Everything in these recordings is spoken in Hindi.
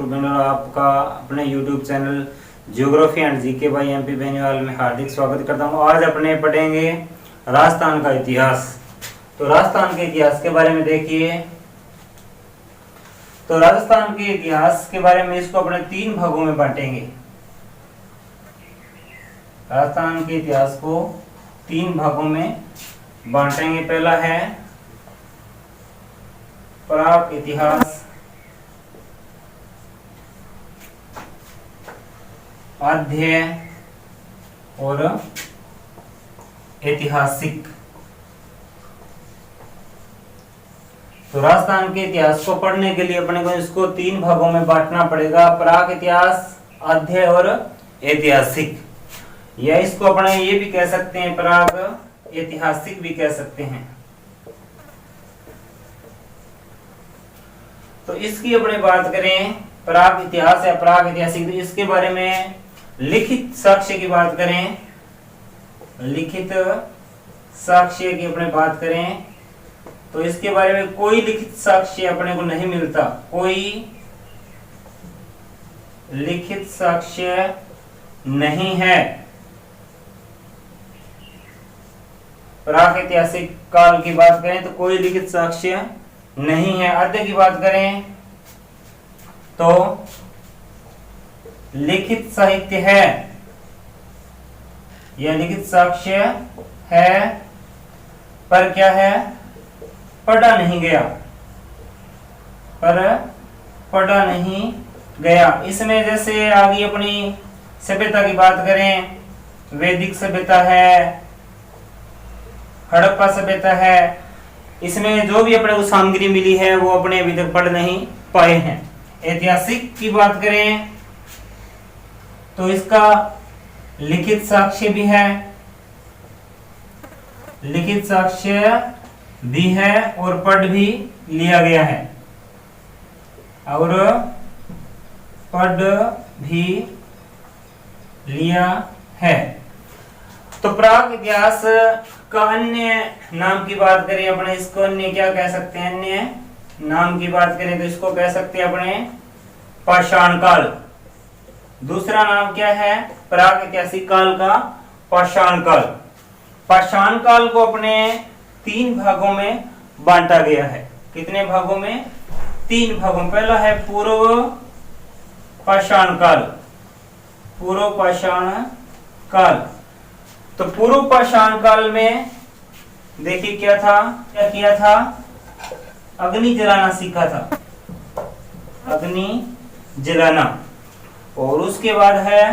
और आपका अपने YouTube channel geography and GK by MP Beniwal में हार्दिक स्वागत करता हूँ। आज अपने पढ़ेंगे राजस्थान का इतिहास। तो राजस्थान के इतिहास के बारे में देखिए। तो राजस्थान के इतिहास के बारे में इसको अपने 3 भागों में बांटेंगे। राजस्थान के इतिहास को 3 भागों में बांटेंगे। पहला है प्राक इतिहास, अध्यय और ऐतिहासिक। तो राजस्थान के इतिहास को पढ़ने के लिए अपने को इसको 3 भागों में बांटना पड़ेगा। प्राक इतिहास, अध्यय और ऐतिहासिक, या इसको अपने ये भी कह सकते हैं, प्राक ऐतिहासिक भी कह सकते हैं। तो इसकी अपने बात करें, प्राक इतिहास या प्राक ऐतिहासिक, तो इसके बारे में लिखित साक्ष्य की बात करें, लिखित साक्ष्य की अपने बात करें तो इसके बारे में कोई लिखित साक्ष्य अपने को नहीं मिलता। कोई लिखित साक्ष्य नहीं है। प्राक ऐतिहासिक काल की बात करें तो कोई लिखित साक्ष्य नहीं है। अध्यय की बात करें तो लिखित साहित्य है या लिखित साक्ष्य है, पर क्या है, पढ़ा नहीं गया, पर पढ़ा नहीं गया। इसमें जैसे आगे अपनी सभ्यता की बात करें, वैदिक सभ्यता है, हड़प्पा सभ्यता है, इसमें जो भी अपने को सामग्री मिली है वो अपने अभी तक पढ़ नहीं पाए हैं। ऐतिहासिक की बात करें तो इसका लिखित साक्ष्य भी है, लिखित साक्ष्य भी है और पढ़ भी लिया गया है, और पढ़ भी लिया है। तो प्राक इतिहास का अन्य नाम की बात करें अपने, इसको अन्य क्या कह सकते हैं, अन्य नाम की बात करें तो इसको कह सकते हैं अपने पाषाण काल। दूसरा नाम क्या है प्राक ऐतिहासिक काल का? पाषाण काल। पाषाण काल को अपने 3 भागों में बांटा गया है। कितने भागों में? 3 भागों में। पहला है पूर्व पाषाण काल, पूर्व पाषाण काल। तो पूर्व पाषाण काल में देखिए क्या था, क्या किया था, अग्नि जलाना सीखा था, अग्नि जलाना। और उसके बाद है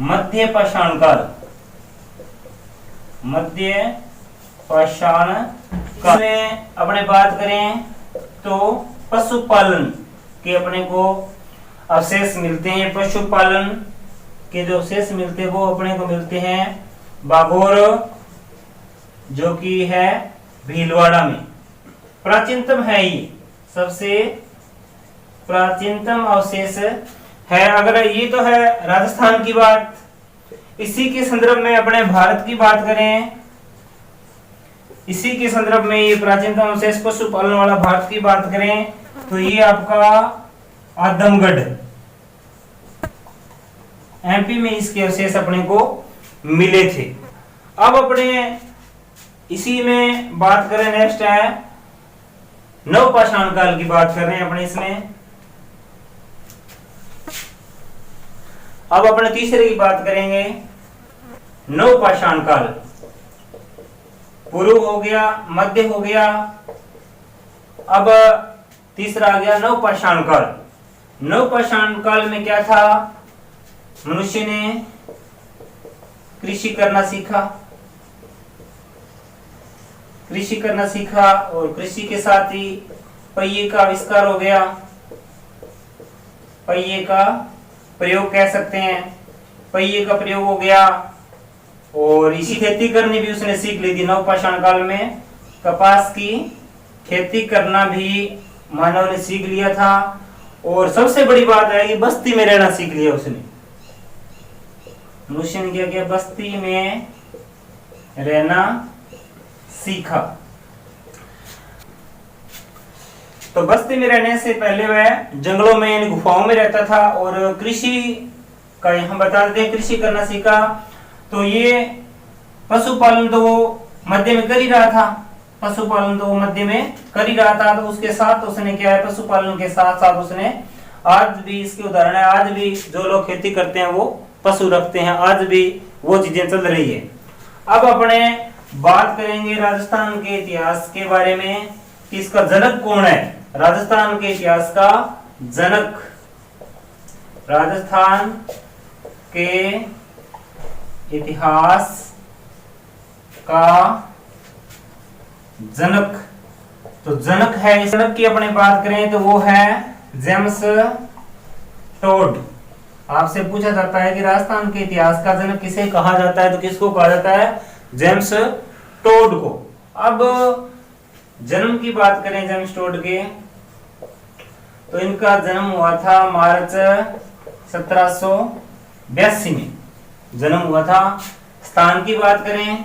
मध्य पाषाण काल, मध्य पाषाण काल में अपने बात करें तो पशुपालन के अपने को अवशेष मिलते हैं। पशुपालन के जो अवशेष मिलते हैं वो अपने को मिलते हैं बागोर, जो कि है भीलवाड़ा में। प्राचीनतम है ये, सबसे प्राचीनतम अवशेष है। अगर ये तो है राजस्थान की बात, इसी के संदर्भ में अपने भारत की बात करें, इसी के संदर्भ में ये प्राचीनतम अवशेष पशुपालन वाला भारत की बात करें तो ये आपका आदमगढ़, एमपी में इसके अवशेष अपने को मिले थे। अब अपने इसी में बात करें, नेक्स्ट है नवपाषाण काल की बात कर रहे हैं अपने इसमें। अब अपने तीसरे की बात करेंगे, नवपाषाण काल। पूर्व हो गया, मध्य हो गया, अब तीसरा आ गया नवपाषाण काल। नवपाषाण काल में क्या था, मनुष्य ने कृषि करना सीखा, कृषि करना सीखा और कृषि के साथ ही पहिए का आविष्कार हो गया, पहिए का प्रयोग कह सकते हैं, पहिए का प्रयोग हो गया। और इसी खेती करनी भी उसने सीख ली थी नवपाषाण काल में। कपास की खेती करना भी मानव ने सीख लिया था। और सबसे बड़ी बात है कि बस्ती में रहना सीख लिया उसने। मनुष्य ने क्या किया, बस्ती में रहना सीखा। तो बस्ती में रहने से पहले वह जंगलों में इन गुफाओं में रहता था और कृषि का हम बता देते हैं कृषि करना सीखा। तो ये पशुपालन तो वो मध्य में कर ही रहा था, पशुपालन तो वो मध्य में कर ही रहा था। तो उसके साथ उसने क्या है, पशुपालन के साथ साथ उसने आज भी इसके उदाहरण है, आज भी जो लोग खेती करते हैं वो पशु रखते हैं, आज भी वो चीजें चल रही है। अब अपने बात करेंगे राजस्थान के इतिहास के बारे में कि इसका जनक कौन है। राजस्थान के इतिहास का जनक, राजस्थान के इतिहास का जनक, तो जनक है, इस जनक की अपने बात करें तो वो है जेम्स टोड। आपसे पूछा जाता है कि राजस्थान के इतिहास का जनक किसे कहा जाता है, तो किसको कहा जाता है, जेम्स टोड को। अब जन्म की बात करें जेम्स टोड के, तो इनका जन्म हुआ था मार्च 1782 में जन्म हुआ था। स्थान की बात करें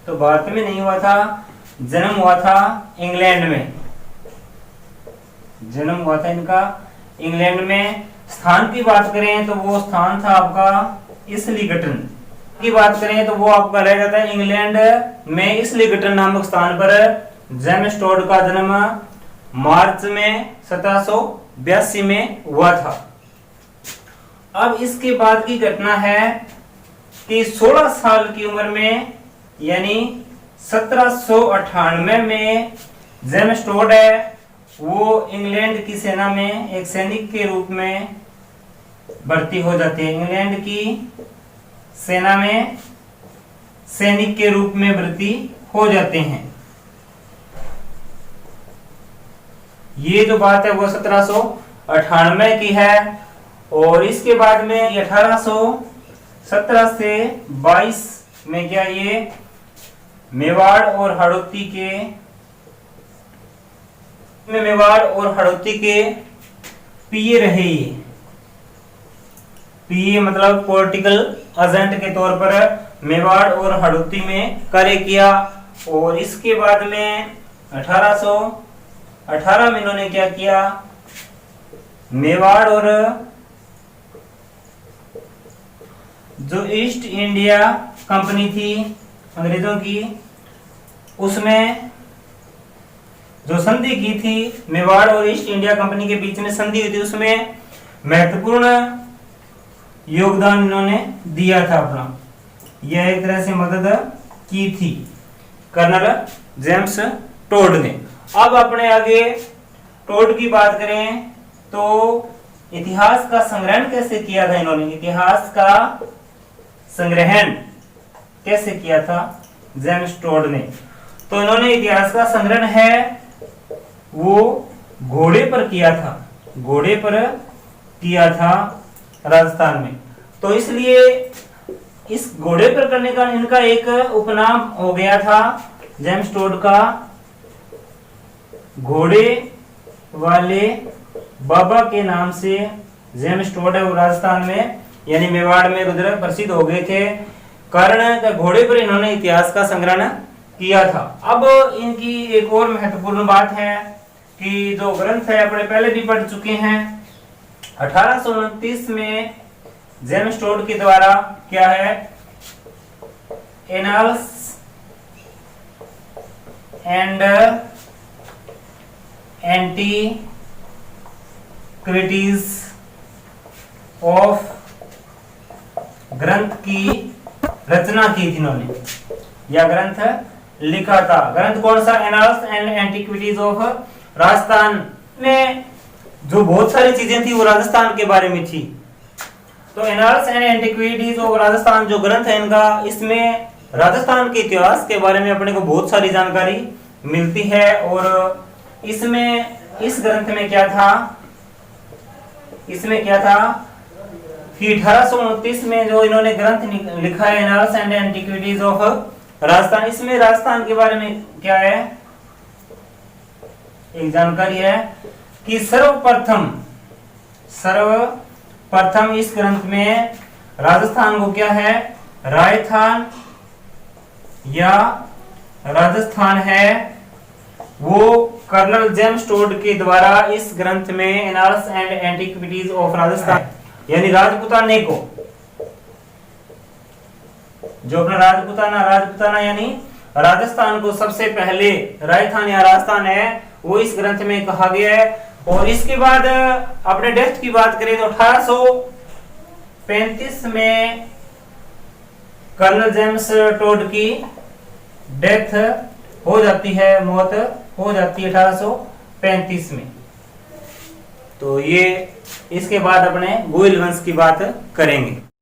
तो भारत में नहीं हुआ था, जन्म हुआ था इंग्लैंड में, जन्म हुआ था इनका इंग्लैंड में। स्थान की बात करें तो वो स्थान था आपका इस्लिंगटन की बात करें तो वो आपका रह जाता है इंग्लैंड में इस्लिंगटन नामक स्थान पर जेम्स टोड का जन्म मार्च में 1782 में हुआ था। अब इसके बाद की घटना है कि 16 साल की उम्र में यानी 1798 में जेम्स टोड है वो इंग्लैंड की सेना में एक सैनिक के रूप में भर्ती हो जाते हैं। इंग्लैंड की सेना में सैनिक के रूप में भर्ती हो जाते हैं। ये जो बात है वो 1798 की है। और इसके बाद में 1817 से 22 में क्या ये मेवाड़ और हड़ौती के पीए रहे। पीए मतलब पॉलिटिकल एजेंट के तौर पर मेवाड़ और हड़ौती में कार्य किया। और इसके बाद में 1818 में इन्होंने क्या किया, मेवाड़ और जो ईस्ट इंडिया कंपनी थी अंग्रेजों की, उसमें जो संधि की थी मेवाड़ और ईस्ट इंडिया कंपनी के बीच में संधि हुई थी, उसमें महत्वपूर्ण योगदान इन्होंने दिया था अपना। यह एक तरह से मदद की थी कर्नल जेम्स टोड ने। अब अपने आगे टोड की बात करें तो इतिहास का संग्रहण कैसे किया था इन्होंने, इतिहास का संग्रहण कैसे किया था जेम्स टोड ने। तो इन्होंने इतिहास का संग्रहण है वो घोड़े पर किया था, घोड़े पर किया था राजस्थान में। तो इसलिए इस घोड़े पर करने का इनका एक उपनाम हो गया था जेम्स टोड का, घोड़े वाले बाबा के नाम से जेम्स टोड है वो राजस्थान में यानी मेवाड़ में रुद्र प्रसिद्ध हो गए थे, कारण घोड़े पर इन्होंने इतिहास का संग्रहण किया था। अब इनकी एक और महत्वपूर्ण बात है कि जो ग्रंथ है अपने पहले भी पढ़ चुके हैं। 1829 में जेम्स टोड के द्वारा क्या है, एनाल्स एंड एंटीक्विटीज ऑफ ग्रंथ की रचना की थी इन्होंने, यह ग्रंथ लिखा था। ग्रंथ कौन सा, annals and antiquities of, Rajasthan में जो बहुत सारी चीजें थी वो राजस्थान के बारे में थी। तो annals and antiquities of Rajasthan जो ग्रंथ है इनका, इसमें राजस्थान के इतिहास के बारे में अपने को बहुत सारी जानकारी मिलती है। और इसमें इस ग्रंथ में क्या था, इसमें क्या था कि 1829 में जो इन्होंने ग्रंथ लिखा है annals and antiquities of Rajasthan, इसमें राजस्थान के बारे में क्या है, एक जानकारी है कि सर्वप्रथम इस ग्रंथ में राजस्थान को क्या है, राजस्थान या राजस्थान है वो कर्नल जेम्स टोड के द्वारा इस ग्रंथ में annals and antiquities of Rajasthan, यानी राजपुताने को, जो अपना राजपुताना यानी राजस्थान को सबसे पहले राजस्थान या राजस्थान है, वो इस ग्रंथ में कहा गया है। और इसके बाद अपने डेथ की बात करें तो 1835 में कर्नल जेम्स टोड की डेथ हो जाती है, मौत हो जाती है 1835 में। तो ये इसके बाद अपने गोयल वंश की बात करेंगे।